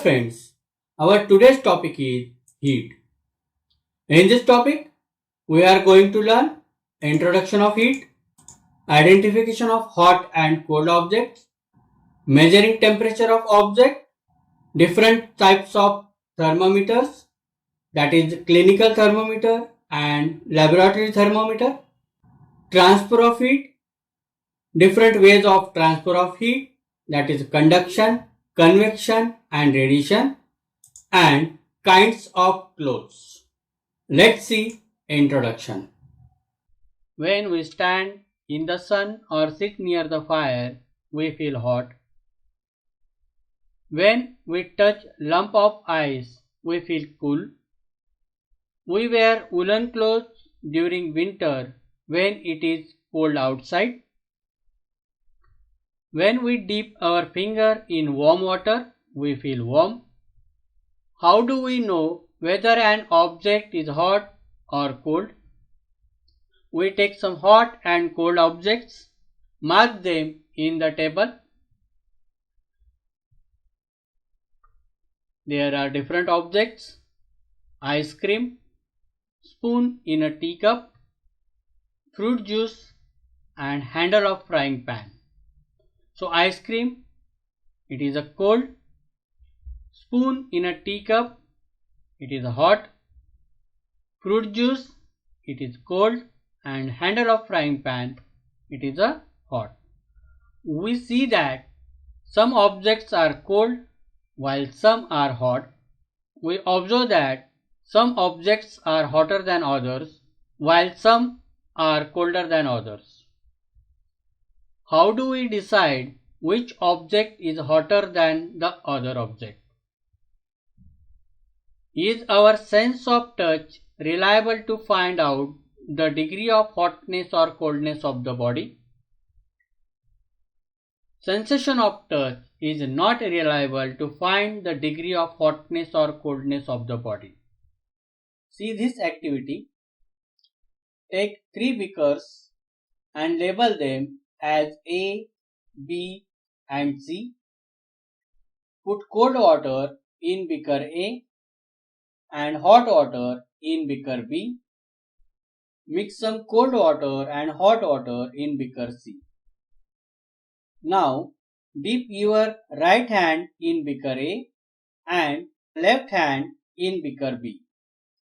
friends, our today's topic is heat. In this topic, we are going to learn introduction of heat, identification of hot and cold objects, measuring temperature of object, different types of thermometers, that is clinical thermometer and laboratory thermometer, transfer of heat, different ways of transfer of heat, that is conduction, convection and radiation, and kinds of clothes. Let's see introduction. When we stand in the sun or sit near the fire, we feel hot. When we touch lump of ice, we feel cool. We wear woolen clothes during winter when it is cold outside. When we dip our finger in warm water, we feel warm. How do we know whether an object is hot or cold? We take some hot and cold objects, mark them in the table. There are different objects: ice cream, spoon in a teacup, fruit juice, and handle of frying pan. So ice cream, it is a cold. Spoon in a teacup, it is a hot. Fruit juice, it is cold. And handle of frying pan, it is a hot. We see that some objects are cold while some are hot. We observe that some objects are hotter than others while some are colder than others. How do we decide which object is hotter than the other object? Is our sense of touch reliable to find out the degree of hotness or coldness of the body? Sensation of touch is not reliable to find the degree of hotness or coldness of the body. See this activity. Take 3 beakers and label them as A, B and C. Put cold water in beaker A and hot water in beaker B. Mix some cold water and hot water in beaker C. Now dip your right hand in beaker A and left hand in beaker B.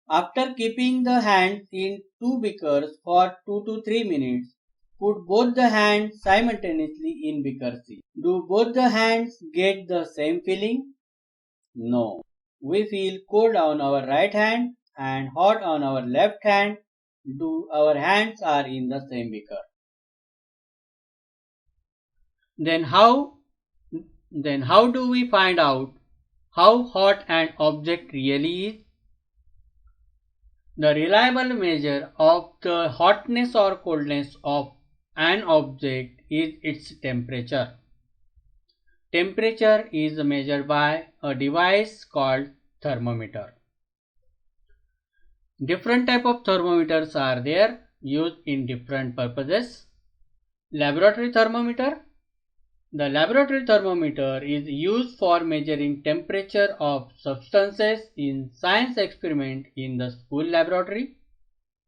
After keeping the hands in 2 beakers for 2 to 3 minutes, put both the hands simultaneously in beaker C. Do both the hands get the same feeling? No. We feel cold on our right hand and hot on our left hand. Do our hands are in the same beaker. Then how do we find out how hot an object really is? The reliable measure of the hotness or coldness of an object is its temperature. Temperature is measured by a device called thermometer. Different type of thermometers are there, used in different purposes. Laboratory thermometer. The laboratory thermometer is used for measuring temperature of substances in science experiment in the school laboratory.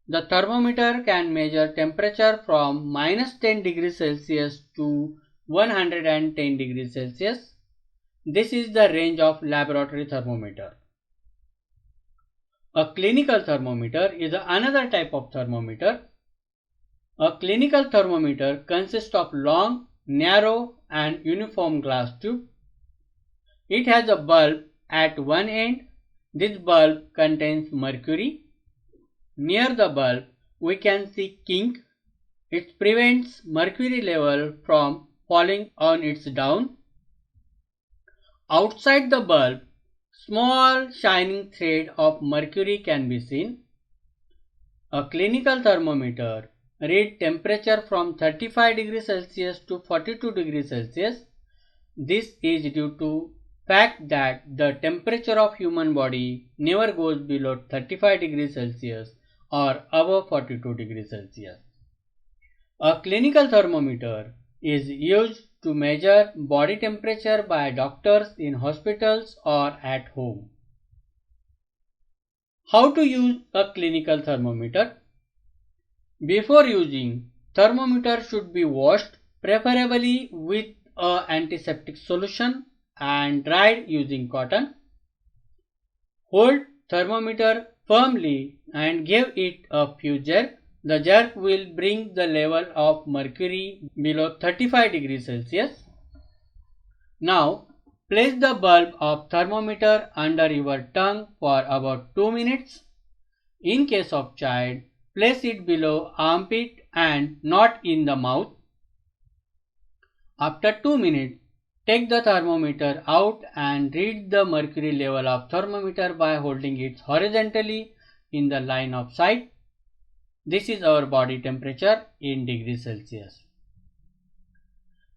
The thermometer can measure temperature from -10 degrees Celsius to 110 degrees Celsius. This is the range of laboratory thermometer. A clinical thermometer is another type of thermometer. A clinical thermometer consists of long, narrow and uniform glass tube. It has a bulb at one end. This bulb contains mercury. Near the bulb we can see kink. It prevents mercury level from falling on its down. Outside the bulb, small shining thread of mercury can be seen. A clinical thermometer reads temperature from 35 degrees Celsius to 42 degrees Celsius. This is due to fact that the temperature of human body never goes below 35 degrees Celsius or above 42 degrees Celsius. A clinical thermometer is used to measure body temperature by doctors in hospitals or at home. How to use a clinical thermometer? Before using, thermometer should be washed, preferably with an antiseptic solution, and dried using cotton. Hold thermometer firmly and give it a few jerks. The jerk will bring the level of mercury below 35 degrees Celsius. Now, place the bulb of thermometer under your tongue for about 2 minutes. In case of child, place it below armpit and not in the mouth. After 2 minutes, take the thermometer out and read the mercury level of thermometer by holding it horizontally in the line of sight. This is our body temperature in degrees Celsius.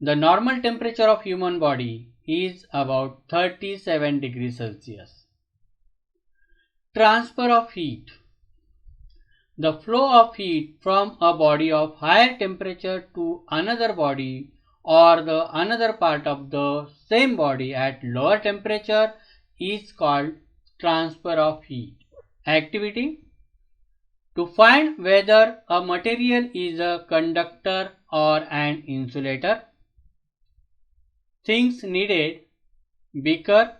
The normal temperature of human body is about 37 degrees Celsius. Transfer of heat. The flow of heat from a body of higher temperature to another body or the another part of the same body at lower temperature is called transfer of heat. Activity: to find whether a material is a conductor or an insulator. Things needed: beaker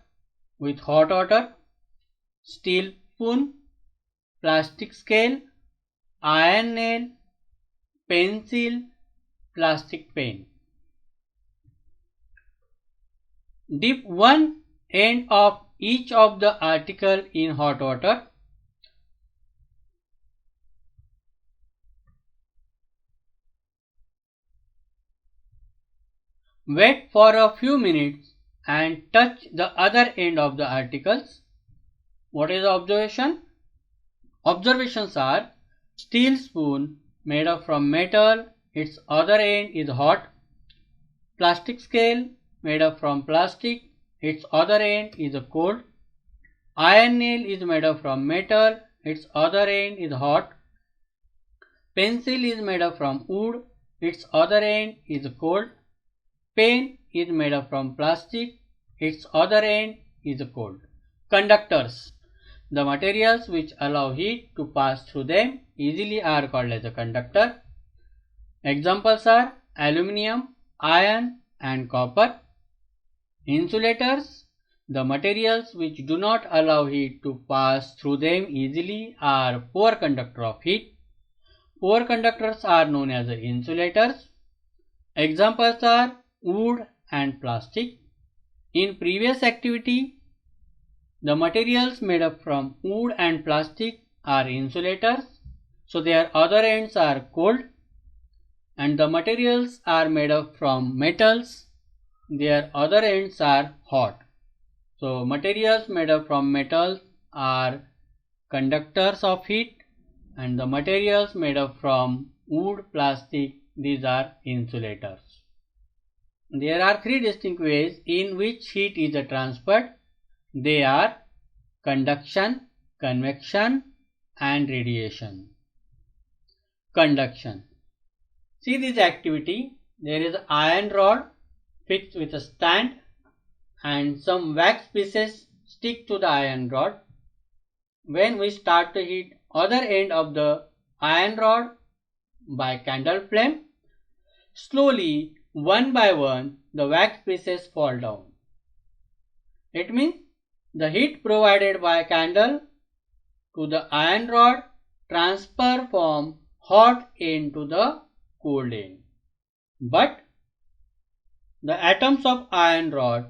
with hot water, steel spoon, plastic scale, iron nail, pencil, plastic pen. Dip one end of each of the article in hot water. Wait for a few minutes and touch the other end of the articles. What is the observation? Observations are: steel spoon made of from metal, its other end is hot. Plastic scale made of from plastic, its other end is cold. Iron nail is made of from metal, its other end is hot. Pencil is made of from wood, its other end is cold. Pen is made of from plastic, its other end is cold. Conductors. The materials which allow heat to pass through them easily are called as a conductor. Examples are aluminium, iron and copper. Insulators. The materials which do not allow heat to pass through them easily are poor conductor of heat. Poor conductors are known as insulators. Examples are wood and plastic. In previous activity, the materials made up from wood and plastic are insulators, so their other ends are cold, and the materials are made up from metals, their other ends are hot. So materials made up from metals are conductors of heat, and the materials made up from wood, plastic, these are insulators. There are three distinct ways in which heat is transferred. They are conduction, convection and radiation. Conduction. See this activity. There is an iron rod fixed with a stand and some wax pieces stick to the iron rod. When we start to heat other end of the iron rod by candle flame, slowly one by one the wax pieces fall down. It means the heat provided by candle to the iron rod transfer from hot end to the cold end. But the atoms of iron rod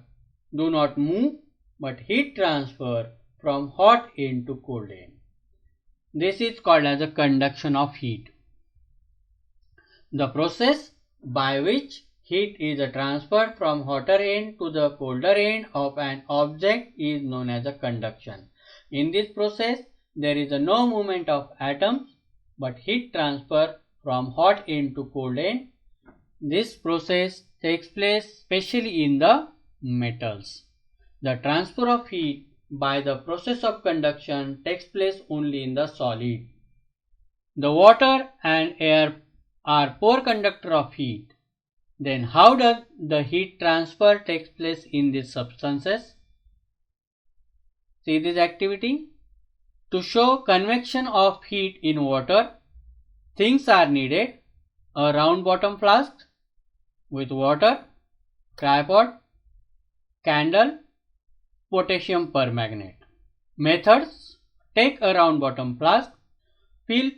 do not move but heat transfer from hot end to cold end. This is called as a conduction of heat. The process by which heat is transferred from hotter end to the colder end of an object is known as a conduction. In this process, there is no movement of atoms but heat transfer from hot end to cold end. This process takes place especially in the metals. The transfer of heat by the process of conduction takes place only in the solid. The water and air are poor conductor of heat. Then how does the heat transfer takes place in these substances? See this activity. To show convection of heat in water, things are needed: a round bottom flask with water, tripod, candle, potassium permanganate. Methods: take a round bottom flask, fill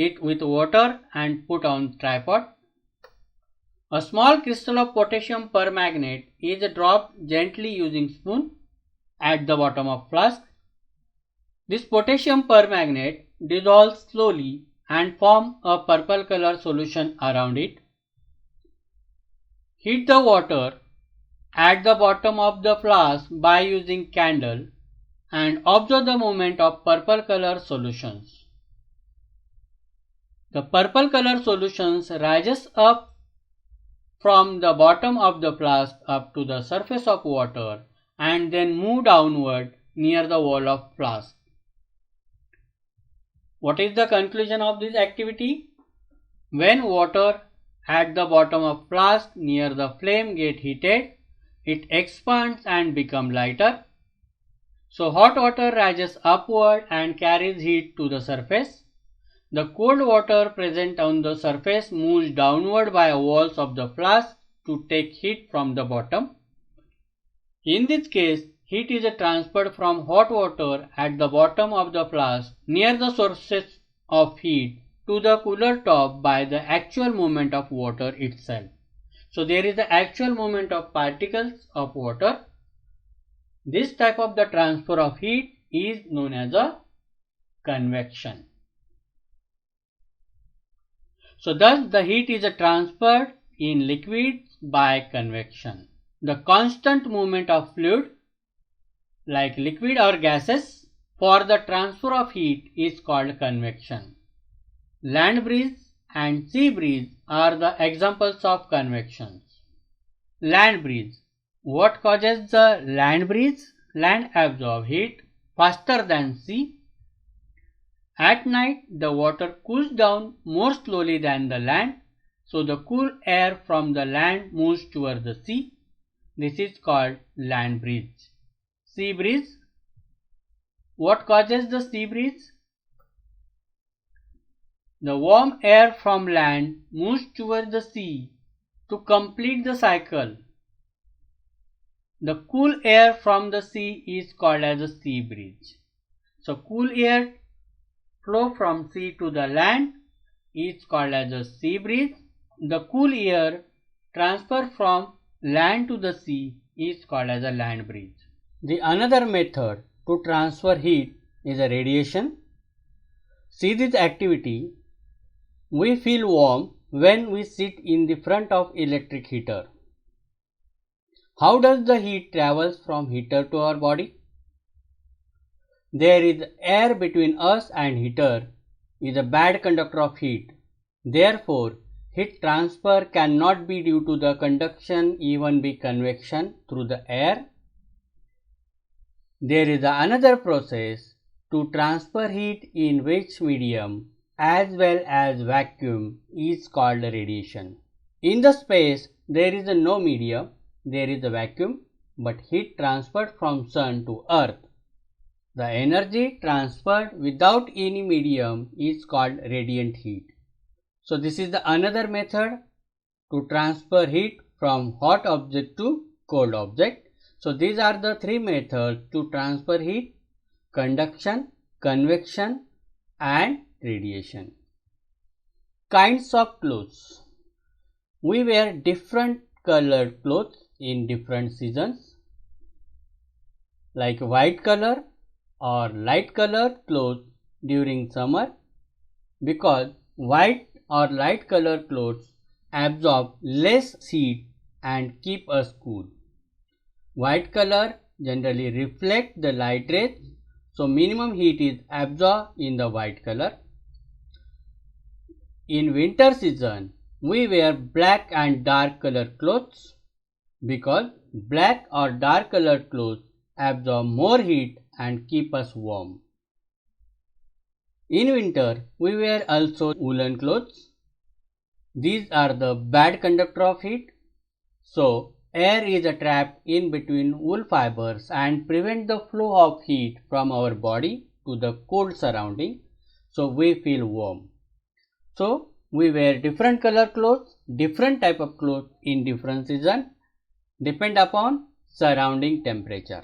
it with water and put on tripod. A small crystal of potassium permanganate is dropped gently using spoon at the bottom of flask. This potassium permanganate dissolves slowly and forms a purple color solution around it. Heat the water at the bottom of the flask by using candle and observe the movement of purple color solutions. The purple color solutions rises up from the bottom of the flask up to the surface of water and then move downward near the wall of flask. What is the conclusion of this activity? When water at the bottom of flask near the flame get heated, it expands and becomes lighter. So hot water rises upward and carries heat to the surface. The cold water present on the surface moves downward by walls of the flask to take heat from the bottom. In this case, heat is transferred from hot water at the bottom of the flask near the sources of heat to the cooler top by the actual movement of water itself. So there is the actual movement of particles of water. This type of the transfer of heat is known as a convection. So thus the heat is transferred in liquids by convection. The constant movement of fluid like liquid or gases for the transfer of heat is called convection. Land breeze and sea breeze are the examples of convections. Land breeze. What causes the land breeze? Land absorbs heat faster than sea. At night, the water cools down more slowly than the land, so the cool air from the land moves towards the sea. This is called land breeze. Sea breeze. What causes the sea breeze? The warm air from land moves towards the sea to complete the cycle. The cool air from the sea is called as a sea breeze. So cool air flow from sea to the land is called as a sea breeze. The cool air transfer from land to the sea is called as a land breeze. The another method to transfer heat is a radiation. See this activity. We feel warm when we sit in the front of electric heater. How does the heat travels from heater to our body? There is air between us and heater is a bad conductor of heat. Therefore, heat transfer cannot be due to the conduction, even be convection through the air. There is another process to transfer heat in which medium as well as vacuum is called radiation. In the space, there is no medium, there is a vacuum, but heat transferred from sun to earth. The energy transferred without any medium is called radiant heat. So this is the another method to transfer heat from hot object to cold object. So these are the three methods to transfer heat: conduction, convection and radiation. Kinds of clothes. We wear different colored clothes in different seasons, like white color or light colored clothes during summer, because white or light colored clothes absorb less heat and keep us cool. White color generally reflect the light rays, so minimum heat is absorbed in the white color. In winter season, we wear black and dark colored clothes because black or dark colored clothes absorb more heat and keep us warm. In winter, we wear also woolen clothes. These are the bad conductor of heat. So air is trapped in between wool fibers and prevent the flow of heat from our body to the cold surrounding, so we feel warm. So we wear different color clothes, different type of clothes in different season, depend upon surrounding temperature.